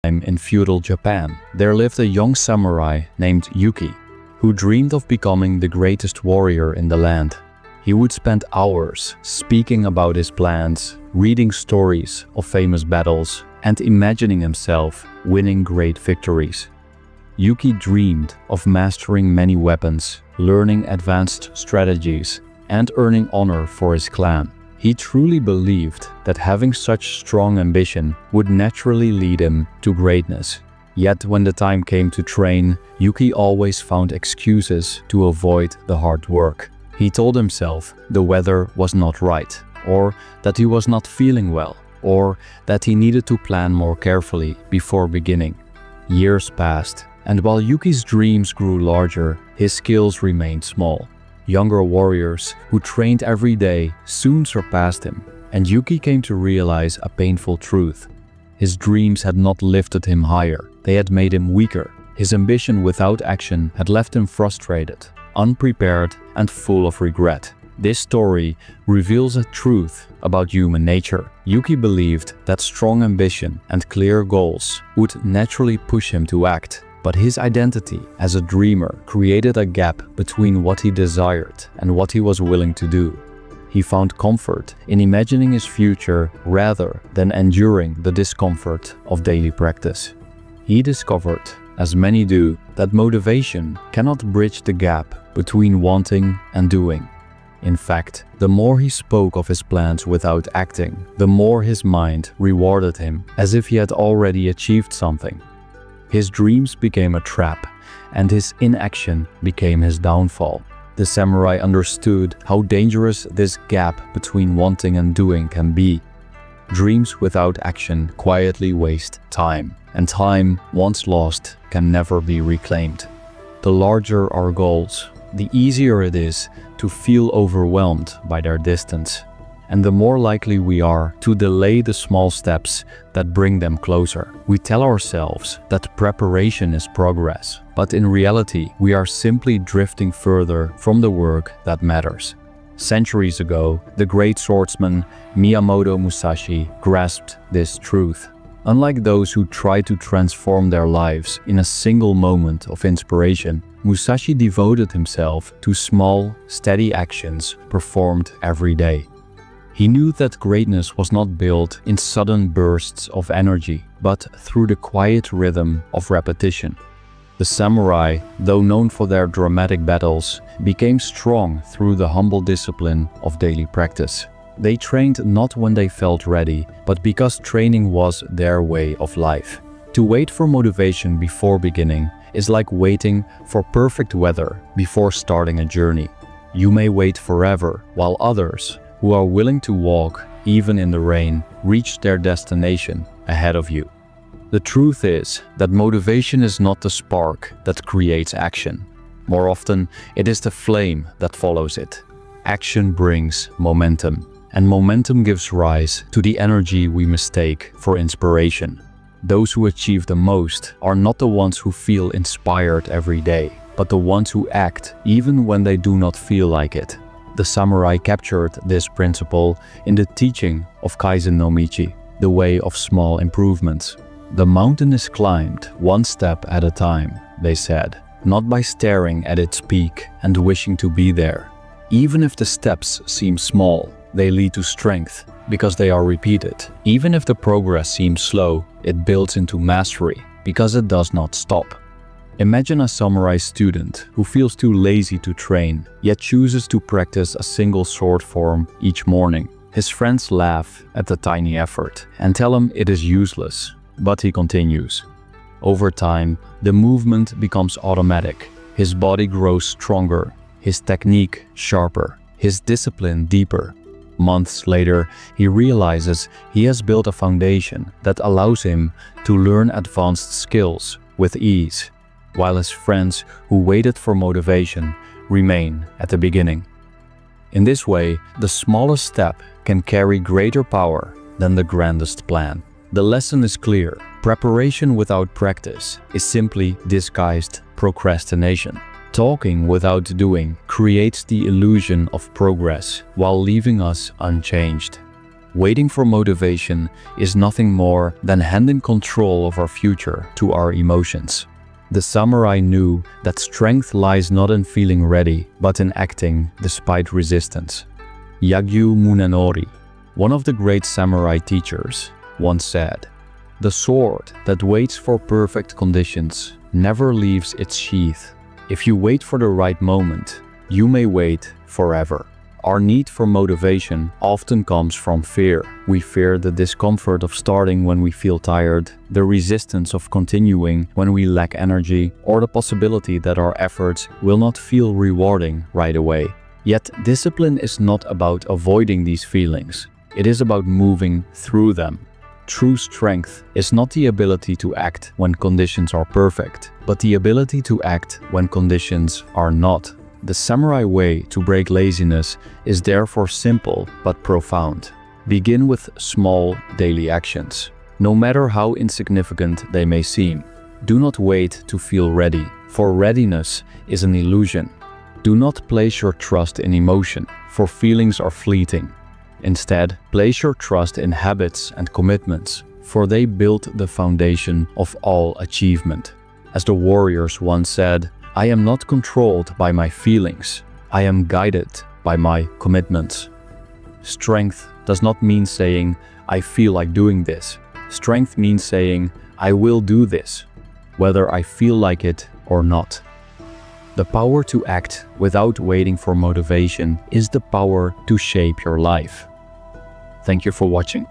In feudal Japan, there lived a young samurai named Yuki, who dreamed of becoming the greatest warrior in the land. He would spend hours speaking about his plans, reading stories of famous battles, and imagining himself winning great victories. Yuki dreamed of mastering many weapons, learning advanced strategies, and earning honor for his clan. He truly believed that having such strong ambition would naturally lead him to greatness. Yet when the time came to train, Yuki always found excuses to avoid the hard work. He told himself the weather was not right, or that he was not feeling well, or that he needed to plan more carefully before beginning. Years passed, and while Yuki's dreams grew larger, his skills remained small. Younger warriors who trained every day soon surpassed him, and Yuki came to realize a painful truth. His dreams had not lifted him higher, they had made him weaker. His ambition without action had left him frustrated, unprepared, and full of regret. This story reveals a truth about human nature. Yuki believed that strong ambition and clear goals would naturally push him to act. But his identity as a dreamer created a gap between what he desired and what he was willing to do. He found comfort in imagining his future rather than enduring the discomfort of daily practice. He discovered, as many do, that motivation cannot bridge the gap between wanting and doing. In fact, the more he spoke of his plans without acting, the more his mind rewarded him as if he had already achieved something. His dreams became a trap, and his inaction became his downfall. The samurai understood how dangerous this gap between wanting and doing can be. Dreams without action quietly waste time, and time, once lost, can never be reclaimed. The larger our goals, the easier it is to feel overwhelmed by their distance, and the more likely we are to delay the small steps that bring them closer. We tell ourselves that preparation is progress, but in reality, we are simply drifting further from the work that matters. Centuries ago, the great swordsman Miyamoto Musashi grasped this truth. Unlike those who try to transform their lives in a single moment of inspiration, Musashi devoted himself to small, steady actions performed every day. He knew that greatness was not built in sudden bursts of energy, but through the quiet rhythm of repetition. The samurai, though known for their dramatic battles, became strong through the humble discipline of daily practice. They trained not when they felt ready, but because training was their way of life. To wait for motivation before beginning is like waiting for perfect weather before starting a journey. You may wait forever, while others, who are willing to walk, even in the rain, reach their destination ahead of you. The truth is that motivation is not the spark that creates action. More often, it is the flame that follows it. Action brings momentum, and momentum gives rise to the energy we mistake for inspiration. Those who achieve the most are not the ones who feel inspired every day, but the ones who act even when they do not feel like it. The samurai captured this principle in the teaching of Kaizen no Michi, the way of small improvements. The mountain is climbed one step at a time, they said, not by staring at its peak and wishing to be there. Even if the steps seem small, they lead to strength because they are repeated. Even if the progress seems slow, it builds into mastery because it does not stop. Imagine a samurai student who feels too lazy to train, yet chooses to practice a single sword form each morning. His friends laugh at the tiny effort and tell him it is useless, but he continues. Over time, the movement becomes automatic. His body grows stronger, his technique sharper, his discipline deeper. Months later, he realizes he has built a foundation that allows him to learn advanced skills with ease, while his friends who waited for motivation remain at the beginning. In this way, the smallest step can carry greater power than the grandest plan. The lesson is clear. Preparation without practice is simply disguised procrastination. Talking without doing creates the illusion of progress while leaving us unchanged. Waiting for motivation is nothing more than handing control of our future to our emotions. The samurai knew that strength lies not in feeling ready, but in acting despite resistance. Yagyu Munenori, one of the great samurai teachers, once said, "The sword that waits for perfect conditions never leaves its sheath. If you wait for the right moment, you may wait forever." Our need for motivation often comes from fear. We fear the discomfort of starting when we feel tired, the resistance of continuing when we lack energy, or the possibility that our efforts will not feel rewarding right away. Yet, discipline is not about avoiding these feelings. It is about moving through them. True strength is not the ability to act when conditions are perfect, but the ability to act when conditions are not. The samurai way to break laziness is therefore simple but profound. Begin with small daily actions, no matter how insignificant they may seem. Do not wait to feel ready, for readiness is an illusion. Do not place your trust in emotion, for feelings are fleeting. Instead, place your trust in habits and commitments, for they build the foundation of all achievement. As the warriors once said, "I am not controlled by my feelings. I am guided by my commitments." Strength does not mean saying, "I feel like doing this." Strength means saying, "I will do this, whether I feel like it or not." The power to act without waiting for motivation is the power to shape your life. Thank you for watching.